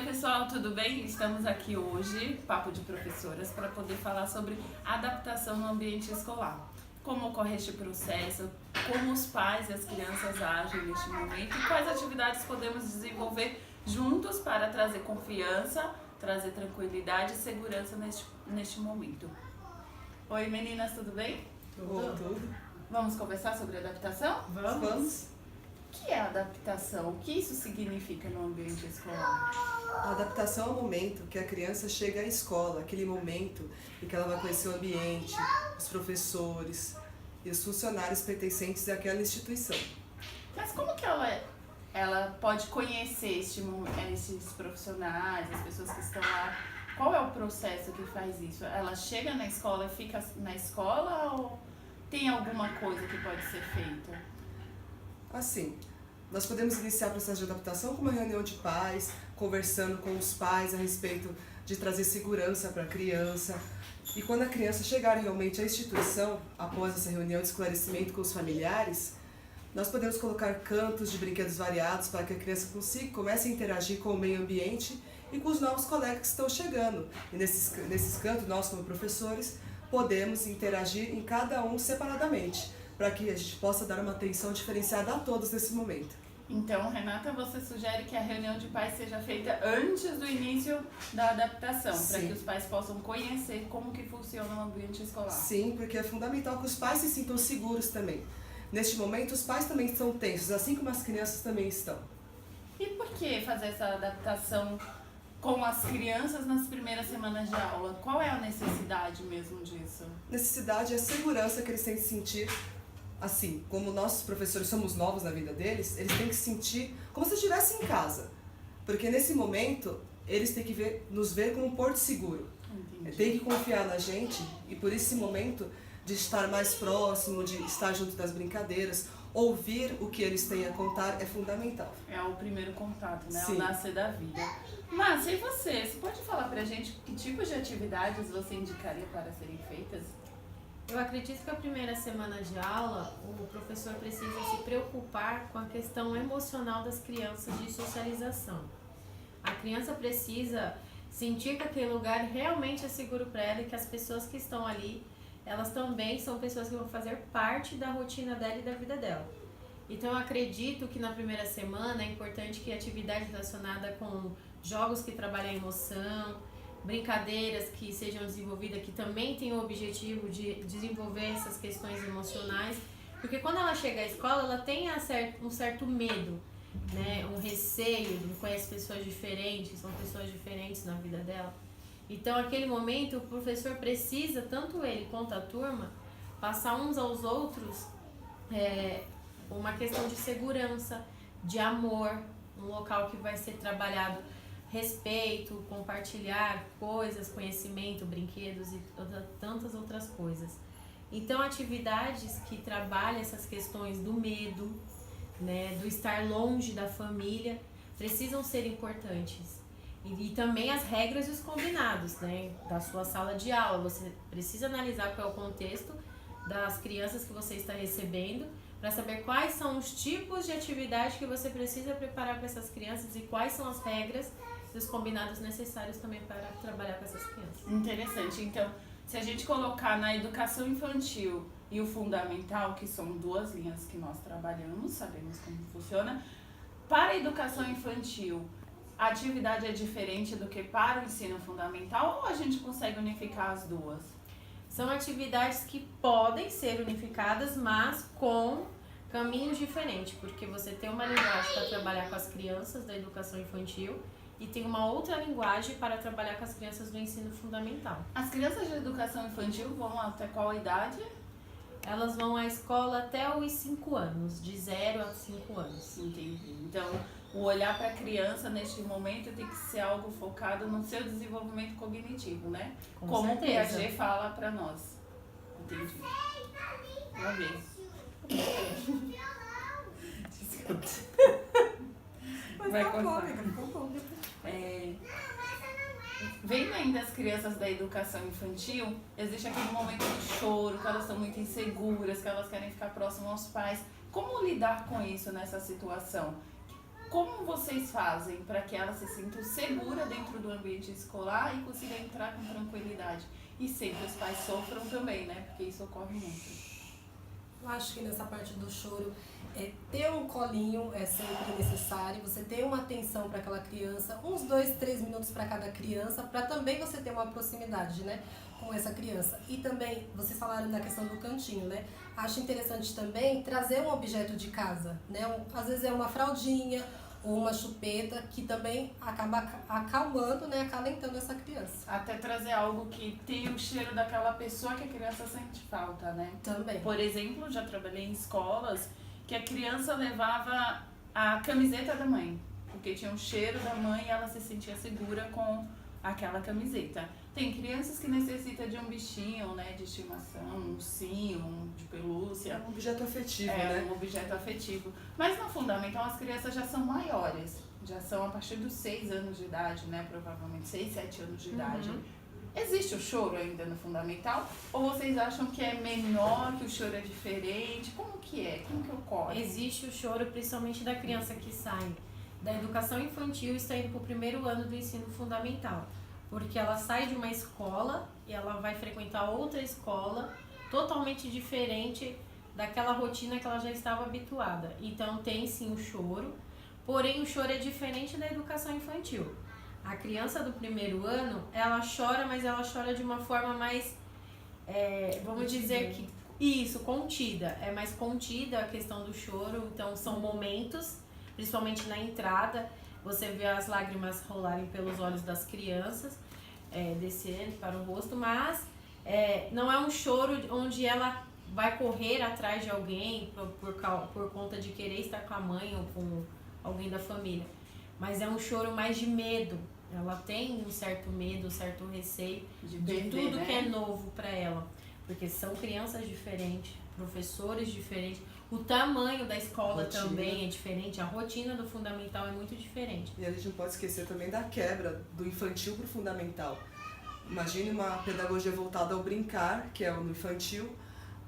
pessoal, tudo bem? Estamos aqui hoje, Papo de Professoras, para poder falar sobre adaptação no ambiente escolar. Como ocorre este processo, como os pais e as crianças agem neste momento e quais atividades podemos desenvolver juntos para trazer confiança, trazer tranquilidade e segurança neste momento. Oi meninas, tudo bem? Tudo. Vamos conversar sobre adaptação? Vamos. O que é adaptação? O que isso significa no ambiente escolar? A adaptação é o momento que a criança chega à escola, aquele momento em que ela vai conhecer o ambiente, os professores e os funcionários pertencentes àquela instituição. Mas como que ela pode conhecer esses profissionais, as pessoas que estão lá? Qual é o processo que faz isso? Ela chega na escola e fica na escola ou tem alguma coisa que pode ser feita? Assim, nós podemos iniciar o processo de adaptação com uma reunião de pais, conversando com os pais a respeito de trazer segurança para a criança. E quando a criança chegar realmente à instituição, após essa reunião de esclarecimento com os familiares, nós podemos colocar cantos de brinquedos variados para que a criança comece a interagir com o meio ambiente e com os novos colegas que estão chegando. E nesses cantos, nós como professores, podemos interagir em cada um separadamente, para que a gente possa dar uma atenção diferenciada a todos nesse momento. Então, Renata, você sugere que a reunião de pais seja feita antes do início da adaptação, para que os pais possam conhecer como que funciona o ambiente escolar. Sim, porque é fundamental que os pais se sintam seguros também. Neste momento, os pais também estão tensos, assim como as crianças também estão. E por que fazer essa adaptação com as crianças nas primeiras semanas de aula? Qual é a necessidade mesmo disso? Necessidade é a segurança que eles têm que sentir. Assim, como nossos professores somos novos na vida deles, eles têm que sentir como se estivessem em casa. Porque nesse momento, eles têm que nos ver como um porto seguro. Entendi. Tem que confiar na gente e por esse momento de estar mais próximo, de estar junto das brincadeiras, ouvir o que eles têm a contar é fundamental. É o primeiro contato, né? Sim. O nascer da vida. Márcia, e você? Você pode falar pra gente que tipos de atividades você indicaria para serem feitas? Eu acredito que a primeira semana de aula, o professor precisa se preocupar com a questão emocional das crianças de socialização. A criança precisa sentir que aquele lugar realmente é seguro para ela e que as pessoas que estão ali, elas também são pessoas que vão fazer parte da rotina dela e da vida dela. Então eu acredito que na primeira semana é importante que atividade relacionada com jogos que trabalham a emoção, brincadeiras que sejam desenvolvidas, que também tem o objetivo de desenvolver essas questões emocionais, porque quando ela chega à escola, ela tem um certo medo, né? Um receio, não conhece pessoas diferentes, são pessoas diferentes na vida dela. Então, naquele momento, o professor precisa, tanto ele quanto a turma, passar uns aos outros uma questão de segurança, de amor, um local que vai ser trabalhado respeito, compartilhar coisas, conhecimento, brinquedos e tantas outras coisas. Então, atividades que trabalham essas questões do medo, né, do estar longe da família, precisam ser importantes. E também as regras e os combinados, né, da sua sala de aula. Você precisa analisar qual é o contexto das crianças que você está recebendo, para saber quais são os tipos de atividade que você precisa preparar para essas crianças e quais são as regras e os combinados necessários também para trabalhar com essas crianças. Interessante. Então, se a gente colocar na educação infantil e o fundamental, que são duas linhas que nós trabalhamos, sabemos como funciona, para a educação infantil, a atividade é diferente do que para o ensino fundamental ou a gente consegue unificar as duas? São atividades que podem ser unificadas, mas com caminhos diferentes, porque você tem uma linguagem para trabalhar com as crianças da educação infantil e tem uma outra linguagem para trabalhar com as crianças do ensino fundamental. As crianças de educação infantil vão até qual idade? Elas vão à escola até os 5 anos, de 0 a 5 anos. Entendi. Então, o olhar para a criança neste momento tem que ser algo focado no seu desenvolvimento cognitivo, né? Como o Piaget fala para nós. Entendi. Vamos ver. Vai cortar. Vendo ainda as crianças da educação infantil, existe aquele momento de choro, que elas estão muito inseguras, que elas querem ficar próximas aos pais. Como lidar com isso nessa situação? Como vocês fazem para que ela se sinta segura dentro do ambiente escolar e consiga entrar com tranquilidade? E sempre os pais sofram também, né? Porque isso ocorre muito. Eu acho que nessa parte do choro, ter um colinho é sempre necessário, você ter uma atenção para aquela criança, uns 2, 3 minutos para cada criança, para também você ter uma proximidade, né, com essa criança. E também, vocês falaram da questão do cantinho, né? Acho interessante também trazer um objeto de casa, né? Às vezes é uma fraldinha ou uma chupeta que também acaba acalmando, né, acalentando essa criança. Até trazer algo que tem o cheiro daquela pessoa que a criança sente falta, né? Também. Por exemplo, já trabalhei em escolas que a criança levava a camiseta da mãe, porque tinha o cheiro da mãe e ela se sentia segura com aquela camiseta. Tem crianças que necessitam de um bichinho, né, de estimação, um ursinho, de pelúcia. É um objeto afetivo, É né? um objeto afetivo. Mas no fundamental as crianças já são maiores, já são a partir dos 6 anos de idade, né, provavelmente 6, 7 anos de idade. Existe o choro ainda no fundamental? Ou vocês acham que é menor, que o choro é diferente? Como que é? Como que ocorre? Existe o choro, principalmente da criança que sai da educação infantil e está indo para o primeiro ano do ensino fundamental. Porque ela sai de uma escola e ela vai frequentar outra escola totalmente diferente daquela rotina que ela já estava habituada. Então tem sim o choro, porém o choro é diferente da educação infantil. A criança do primeiro ano, ela chora, mas ela chora de uma forma mais, vamos dizer que, isso, contida. É mais contida a questão do choro, então são momentos, principalmente na entrada, você vê as lágrimas rolarem pelos olhos das crianças, descendo para o rosto, mas não é um choro onde ela vai correr atrás de alguém por conta de querer estar com a mãe ou com alguém da família. Mas é um choro mais de medo. Ela tem um certo medo, um certo receio de tudo, né, que é novo para ela. Porque são crianças diferentes, professores diferentes, o tamanho da escola também é diferente, a rotina do fundamental é muito diferente. E a gente não pode esquecer também da quebra do infantil para o fundamental. Imagine uma pedagogia voltada ao brincar, que é no infantil,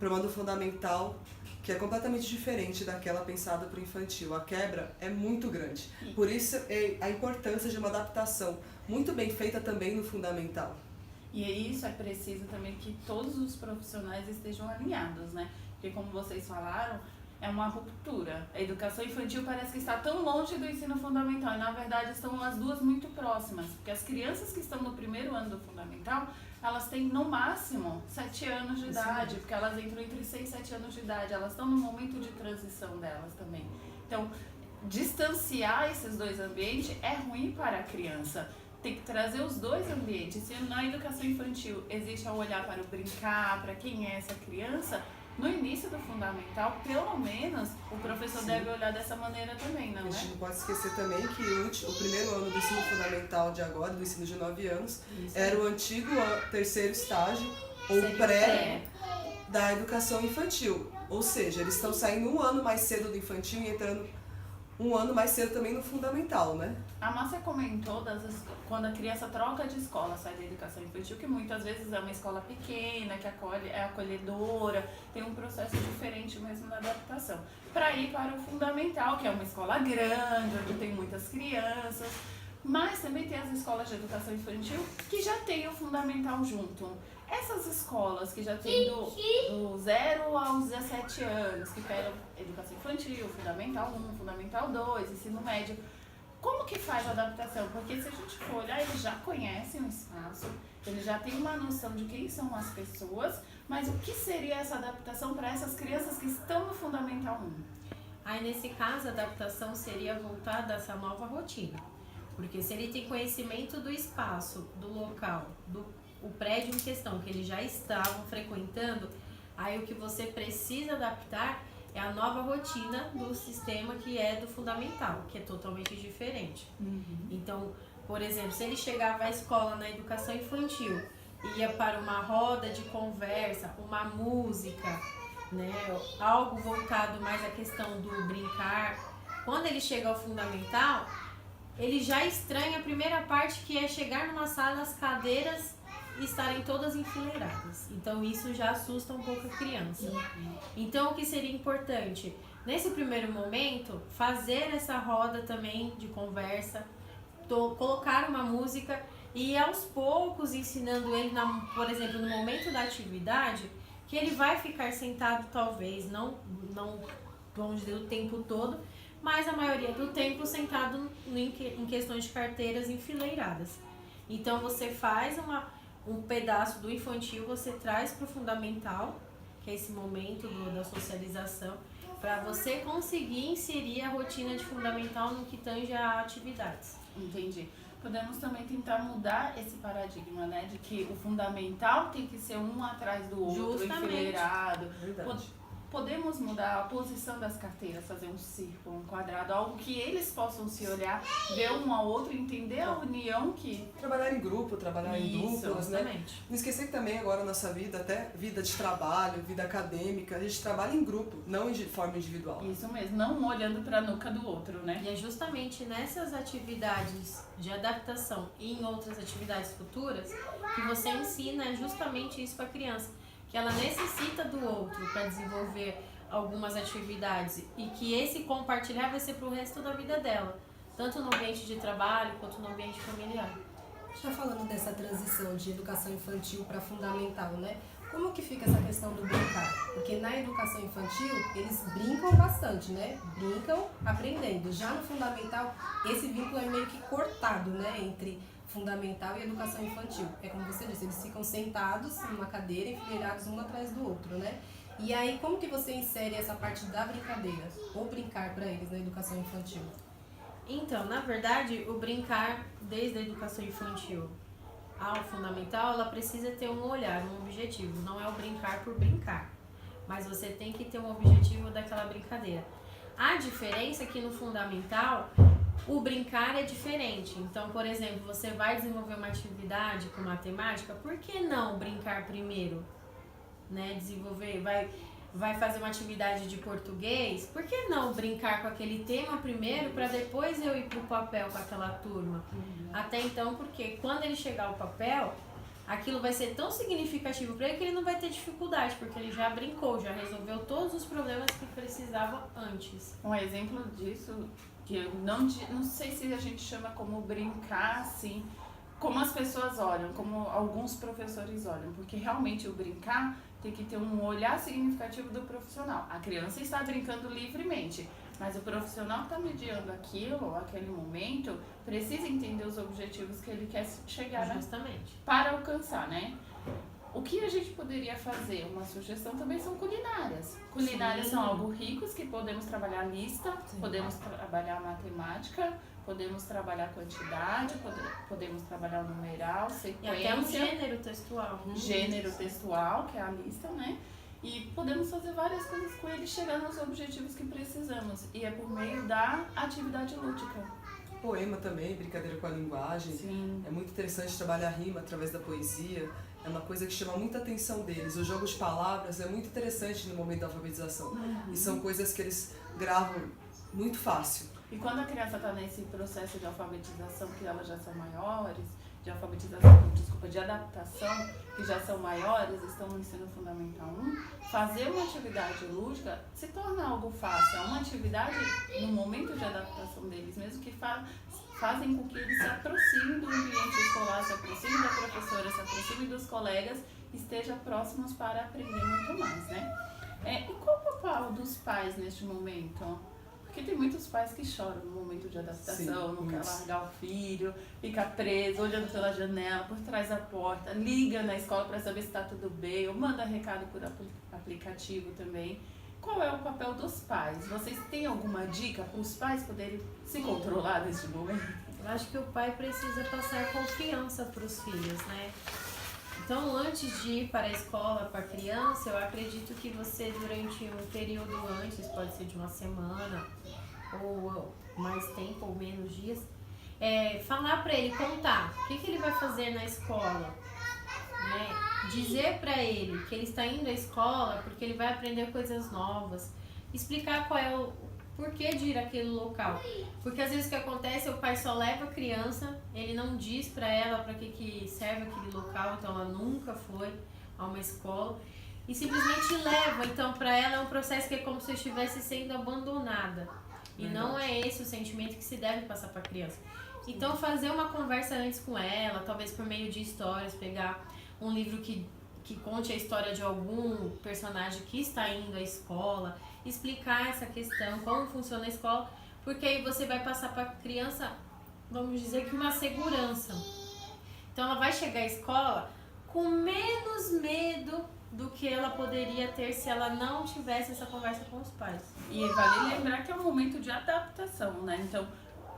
para uma do fundamental, que é completamente diferente daquela pensada para o infantil. A quebra é muito grande. Por isso a importância de uma adaptação muito bem feita também no fundamental. E isso é preciso também que todos os profissionais estejam alinhados, né? Porque como vocês falaram, é uma ruptura. A educação infantil parece que está tão longe do ensino fundamental e na verdade estão as duas muito próximas. Porque as crianças que estão no primeiro ano do fundamental, elas têm no máximo 7 anos de idade, porque elas entram entre 6 e 7 anos de idade, elas estão no momento de transição delas também. Então, distanciar esses dois ambientes é ruim para a criança. Tem que trazer os dois ambientes. Se na educação infantil existe o olhar para o brincar, para quem é essa criança, no início do fundamental, pelo menos, o professor deve olhar dessa maneira também, não é? A gente não pode esquecer também que o primeiro ano do ensino fundamental de agora, do ensino de 9 anos, era o antigo terceiro estágio, ou pré da educação infantil. Ou seja, eles estão saindo um ano mais cedo do infantil e entrando um ano mais cedo também no fundamental, né? A Márcia comentou quando a criança troca de escola, sai da educação infantil, que muitas vezes é uma escola pequena, que acolhe, é acolhedora, tem um processo diferente mesmo na adaptação. Para ir para o fundamental, que é uma escola grande, onde tem muitas crianças, mas também tem as escolas de educação infantil que já tem o fundamental junto. Essas escolas que já tem do 0 aos 17 anos, que pegam educação infantil, fundamental 1, fundamental 2, ensino médio, como que faz a adaptação? Porque se a gente for olhar, eles já conhecem o espaço, eles já têm uma noção de quem são as pessoas, mas o que seria essa adaptação para essas crianças que estão no fundamental 1? Aí, nesse caso, a adaptação seria voltada a essa nova rotina. Porque se ele tem conhecimento do espaço, do local, o prédio em questão, que eles já estavam frequentando, aí o que você precisa adaptar é a nova rotina do sistema que é do fundamental, que é totalmente diferente. Então, por exemplo, se ele chegava à escola na educação infantil, ia para uma roda de conversa, uma música, né, algo voltado mais à questão do brincar, quando ele chega ao fundamental, ele já estranha a primeira parte, que é chegar numa sala, as cadeiras estarem todas enfileiradas. Então isso já assusta um pouco a criança. Então o que seria importante? Nesse primeiro momento, fazer essa roda também de conversa, colocar uma música e aos poucos ensinando ele, por exemplo, no momento da atividade, que ele vai ficar sentado talvez, não vamos dizer o tempo todo, mas a maioria do tempo sentado em questões de carteiras enfileiradas. Então você faz um pedaço do infantil, você traz para o fundamental, que é esse momento da socialização, para você conseguir inserir a rotina de fundamental no que tange a atividades. Entendi. Podemos também tentar mudar esse paradigma, né? De que o fundamental tem que ser um atrás do outro, Justamente. enfileirado. Verdade. Podemos mudar a posição das carteiras, fazer um círculo, um quadrado, algo que eles possam se olhar, ver um ao outro, entender a união que... Trabalhar em grupo, trabalhar em duplas, né? Exatamente. Não esquecer que também agora a nossa vida, até vida de trabalho, vida acadêmica, a gente trabalha em grupo, não de forma individual. Isso mesmo, não um olhando para a nuca do outro, né? E é justamente nessas atividades de adaptação e em outras atividades futuras que você ensina justamente isso para a criança, que ela necessita do outro para desenvolver algumas atividades e que esse compartilhar vai ser para o resto da vida dela, tanto no ambiente de trabalho quanto no ambiente familiar. Já falando dessa transição de educação infantil para fundamental, né? Como que fica essa questão do brincar? Porque na educação infantil, eles brincam bastante, né? Brincam aprendendo. Já no fundamental, esse vínculo é meio que cortado, né? Entre fundamental e educação infantil. É como você disse, eles ficam sentados numa cadeira, enfileirados um atrás do outro, né? E aí, como que você insere essa parte da brincadeira? Ou brincar para eles na educação infantil? Então, na verdade, o brincar desde a educação infantil ao fundamental, ela precisa ter um olhar, um objetivo. Não é o brincar por brincar, mas você tem que ter um objetivo daquela brincadeira. A diferença é que no fundamental, o brincar é diferente. Então, por exemplo, você vai desenvolver uma atividade com matemática, por que não brincar primeiro? Né? Desenvolver, vai fazer uma atividade de português, por que não brincar com aquele tema primeiro para depois eu ir pro papel com aquela turma? Até então, porque quando ele chegar ao papel, aquilo vai ser tão significativo para ele que ele não vai ter dificuldade, porque ele já brincou, já resolveu todos os problemas que precisava antes. Um exemplo disso, que eu não sei se a gente chama como brincar, assim, como as pessoas olham, como alguns professores olham, porque realmente o brincar tem que ter um olhar significativo do profissional. A criança está brincando livremente, mas o profissional que está mediando aquilo, aquele momento, precisa entender os objetivos que ele quer chegar, né? Justamente. Para alcançar, né? O que a gente poderia fazer? Uma sugestão também são culinárias. Culinárias Sim. são algo ricos que podemos trabalhar lista, Sim. podemos trabalhar matemática, podemos trabalhar quantidade, podemos trabalhar o numeral, E até um sequência, gênero textual. gênero textual, que é a lista, né? E podemos fazer várias coisas com ele, chegar nos objetivos que precisamos. E é por meio da atividade lúdica. Poema também, brincadeira com a linguagem. Sim. É muito interessante trabalhar a rima através da poesia. É uma coisa que chama muita atenção deles. O jogo de palavras é muito interessante no momento da alfabetização. E são coisas que eles gravam muito fácil. E quando a criança está nesse processo de alfabetização, que elas já são maiores, de alfabetização, desculpa, de adaptação, que já são maiores, estão no ensino fundamental 1, fazer uma atividade lúdica se torna algo fácil. É uma atividade, no momento de adaptação deles mesmo, que fazem com que eles se aproximem do ambiente escolar, se aproximem da professora, se aproximem dos colegas, estejam próximos para aprender muito mais, né? E qual o papel dos pais neste momento? Porque tem muitos pais que choram no momento de adaptação, Sim, não quer muitos. largar o filho, fica preso, olhando pela janela, por trás da porta, liga na escola para saber se está tudo bem, ou manda recado por aplicativo também. Qual é o papel dos pais? Vocês têm alguma dica para os pais poderem se controlar neste momento? Eu acho que o pai precisa passar confiança para os filhos, né? Então, antes de ir para a escola, para a criança, eu acredito que você, durante um período antes, pode ser de uma semana, ou mais tempo, ou menos dias, falar para ele, contar o que ele vai fazer na escola, né? Dizer para ele que ele está indo à escola porque ele vai aprender coisas novas, explicar qual é o porquê de ir àquele local. Porque às vezes o que acontece é o pai só leva a criança, ele não diz para ela para que serve aquele local, então ela nunca foi a uma escola. e simplesmente leva. Então, para ela é um processo que é como se eu estivesse sendo abandonada. E não é esse o sentimento que se deve passar para a criança. Então, fazer uma conversa antes com ela, talvez por meio de histórias, pegar um livro que conte a história de algum personagem que está indo à escola, explicar essa questão, como funciona a escola, porque aí você vai passar para a criança, vamos dizer que uma segurança. Então ela vai chegar à escola com menos medo do que ela poderia ter se ela não tivesse essa conversa com os pais. E vale lembrar que é um momento de adaptação, né? Então,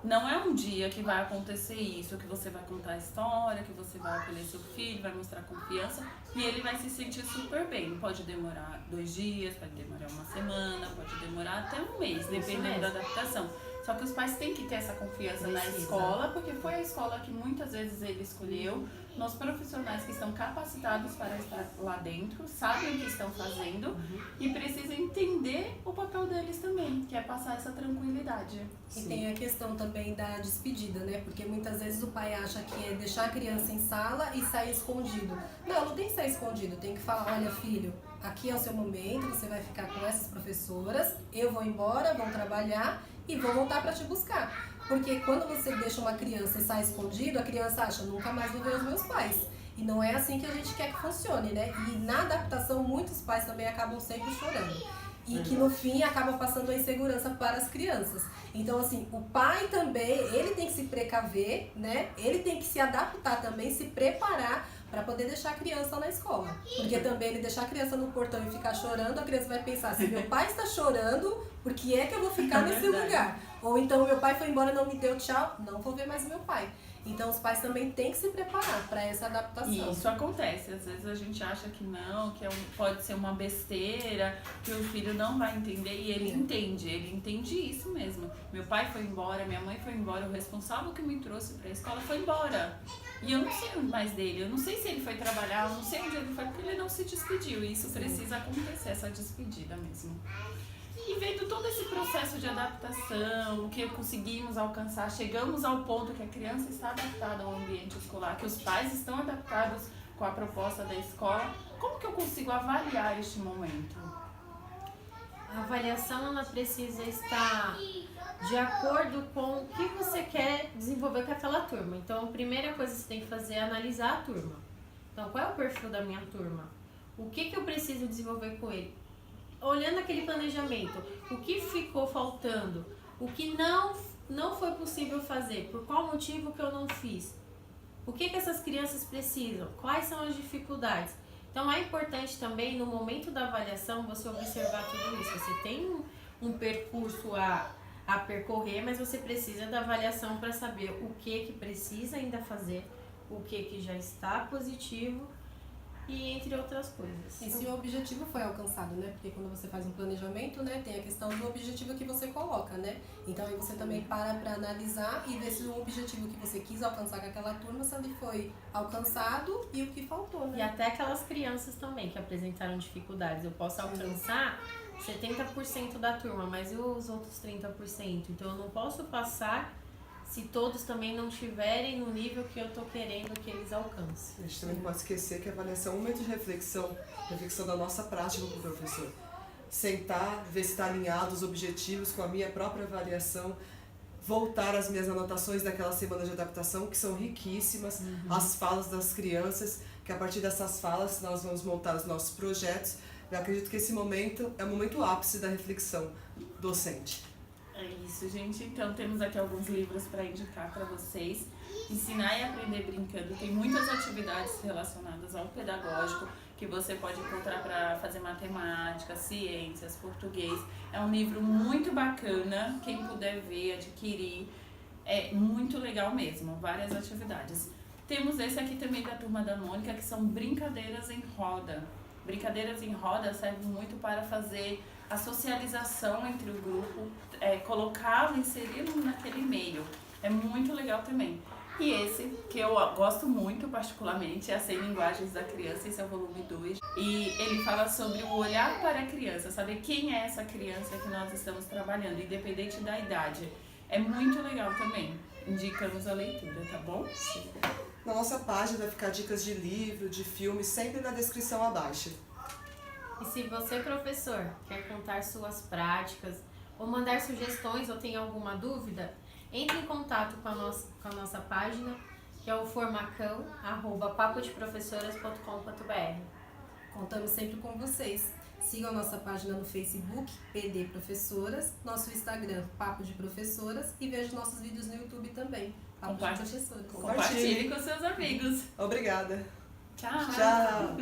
não é um dia que vai acontecer isso, que você vai contar a história, que você vai acolher seu filho, vai mostrar confiança e ele vai se sentir super bem. Pode demorar 2 dias, pode demorar 1 semana, pode demorar até 1 mês, dependendo da adaptação. Só que os pais têm que ter essa confiança na escola, porque foi a escola que muitas vezes ele escolheu, nos profissionais que estão capacitados para estar lá dentro, sabem o que estão fazendo e precisam entender o papel deles também, que é passar essa tranquilidade. E tem a questão também da despedida, né? Porque muitas vezes o pai acha que é deixar a criança em sala e sair escondido. Não tem que sair escondido, tem que falar, olha filho, aqui é o seu momento, você vai ficar com essas professoras, eu vou embora, vou trabalhar e vou voltar para te buscar. Porque quando você deixa uma criança e sai escondido, a criança acha, nunca mais vou ver os meus pais. E não é assim que a gente quer que funcione, né? E na adaptação, muitos pais também acabam sempre chorando. E que no fim acaba passando a insegurança para as crianças. Então, assim, o pai também, ele tem que se precaver, né? Ele tem que se adaptar também, se preparar para poder deixar a criança na escola. Porque também ele deixar a criança no portão e ficar chorando, a criança vai pensar, se meu pai está chorando, por que é que eu vou ficar nesse lugar? Ou então meu pai foi embora e não me deu tchau, não vou ver mais o meu pai. Então os pais também têm que se preparar para essa adaptação. E isso acontece, às vezes a gente acha que não, que pode ser uma besteira, que o filho não vai entender e ele entende isso mesmo. Meu pai foi embora, minha mãe foi embora, o responsável que me trouxe para a escola foi embora. E eu não sei mais dele, eu não sei se ele foi trabalhar, eu não sei onde ele foi, porque ele não se despediu. E isso precisa acontecer, essa despedida mesmo. E vendo todo esse processo de adaptação, o que conseguimos alcançar, chegamos ao ponto que a criança está adaptada ao ambiente escolar, que os pais estão adaptados com a proposta da escola, como que eu consigo avaliar este momento? A avaliação ela precisa estar de acordo com o que você quer desenvolver com aquela turma. Então, a primeira coisa que você tem que fazer é analisar a turma. Então, qual é o perfil da minha turma? O que eu preciso desenvolver com ele? Olhando aquele planejamento, o que ficou faltando? O que não foi possível fazer? Por qual motivo que eu não fiz? O que essas crianças precisam? Quais são as dificuldades? Então, é importante também, no momento da avaliação, você observar tudo isso. Você tem um percurso a percorrer, mas você precisa da avaliação para saber o que precisa ainda fazer, o que já está positivo e entre outras coisas. E se o objetivo foi alcançado, né? Porque quando você faz um planejamento, né, tem a questão do objetivo que você coloca, né? Então aí você também para analisar e ver se o objetivo que você quis alcançar com aquela turma, se ele foi alcançado e o que faltou, né? E até aquelas crianças também que apresentaram dificuldades. Eu posso alcançar 70% da turma, mas e os outros 30%? Então eu não posso passar se todos também não estiverem no nível que eu estou querendo que eles alcancem. A gente também não pode esquecer que a avaliação é um momento de reflexão da nossa prática como professor. Sentar, ver se está alinhado os objetivos com a minha própria avaliação, voltar às minhas anotações daquela semana de adaptação, que são riquíssimas, as falas das crianças, que a partir dessas falas nós vamos montar os nossos projetos. Eu acredito que esse momento é o momento ápice da reflexão docente. É isso, gente. Então, temos aqui alguns livros para indicar para vocês. Ensinar e Aprender Brincando. Tem muitas atividades relacionadas ao pedagógico que você pode encontrar para fazer matemática, ciências, português. É um livro muito bacana. Quem puder ver, adquirir. É muito legal mesmo. Várias atividades. Temos esse aqui também da Turma da Mônica, que são brincadeiras em roda. Brincadeiras em roda servem muito para fazer a socialização entre o grupo, colocá-lo, inseri-lo naquele meio. É muito legal também. E esse, que eu gosto muito particularmente, é As 100 Linguagens da Criança, esse é o volume 2. E ele fala sobre o olhar para a criança, saber quem é essa criança que nós estamos trabalhando, independente da idade. É muito legal também. Indicamos a leitura, tá bom? Sim. Na nossa página vai ficar dicas de livro, de filme, sempre na descrição abaixo. E se você, professor, quer contar suas práticas ou mandar sugestões ou tem alguma dúvida, entre em contato com a nossa página, que é o formacão@papodeprofessoras.com.br. Contamos sempre com vocês. Sigam nossa página no Facebook, PD Professoras, nosso Instagram, Papo de Professoras, e vejam nossos vídeos no YouTube também, Papo de Professoras. Compartilhe com seus amigos. Obrigada. Tchau. Tchau.